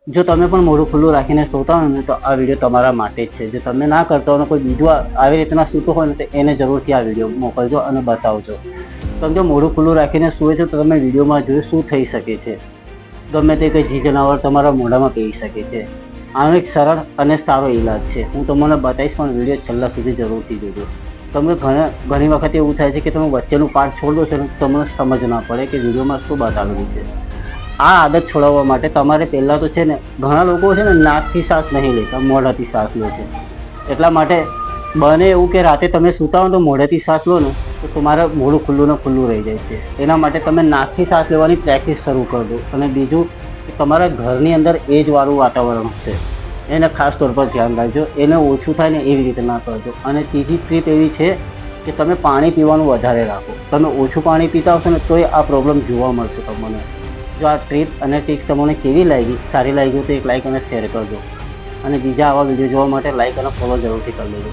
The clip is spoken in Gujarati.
જો તમે પણ મોઢું ખુલ્લું રાખીને સૂતા હોય ને તો આ વિડીયો તમારા માટે જ છે. જો તમે ના કરતા હોય ને કોઈ બીજું આવી રીતના સૂતું હોય ને તો એને જરૂરથી આ વિડીયો મોકલજો અને બતાવજો. તમે જો મોઢું ખુલ્લું રાખીને સૂવે છે તો તમે વિડીયોમાં જોયું શું થઈ શકે છે. ગમે તે કંઈ જીવ જનાવર તમારા મોઢામાં પી શકે છે. આનો એક સરળ અને સારો ઈલાજ છે. હું તમને બતાવીશ, પણ વિડીયો છેલ્લા સુધી જરૂરથી જોજો. તમને ઘણી વખત એવું થાય છે કે તમે વચ્ચેનું પાર્ટ છોડ દો છો ને તમને સમજ ના પડે કે વિડીયોમાં શું બતાવેલું છે. આ આદત છોડાવવા માટે તમારે પહેલાં તો છે ને, ઘણા લોકો છે ને નાકથી શ્વાસ નહીં લેતા, મોઢાથી શ્વાસ લે છે. એટલા માટે બને એવું કે રાતે તમે સૂતા હો તો મોઢેથી શ્વાસ લો ને તો તમારે મોઢું ખુલ્લું ને ખુલ્લું રહી જાય છે. એના માટે તમે નાકથી શ્વાસ લેવાની પ્રેક્ટિસ શરૂ કરજો. અને બીજું કે તમારા ઘરની અંદર એજવાળું વાતાવરણ છે એને ખાસ તौर પર ધ્યાન રાખજો. એને ઓછું થાય ને એવી રીતે ના કરજો. અને ત્રીજી ટ્રીપ એવી છે કે તમે પાણી પીવાનું વધારે રાખો. તમે ઓછું પાણી પીતા હશો ને તોય આ પ્રોબ્લેમ જોવા મળશે તમને. જો આ ટ્રીપ અને ટિપ્સ તમને કેવી લાગી, સારી લાગી તો એક લાઇક અને શેર કરજો. અને બીજા આવા વિડીયો જોવા માટે લાઇક અને ફોલો જરૂરથી કરી લેજો.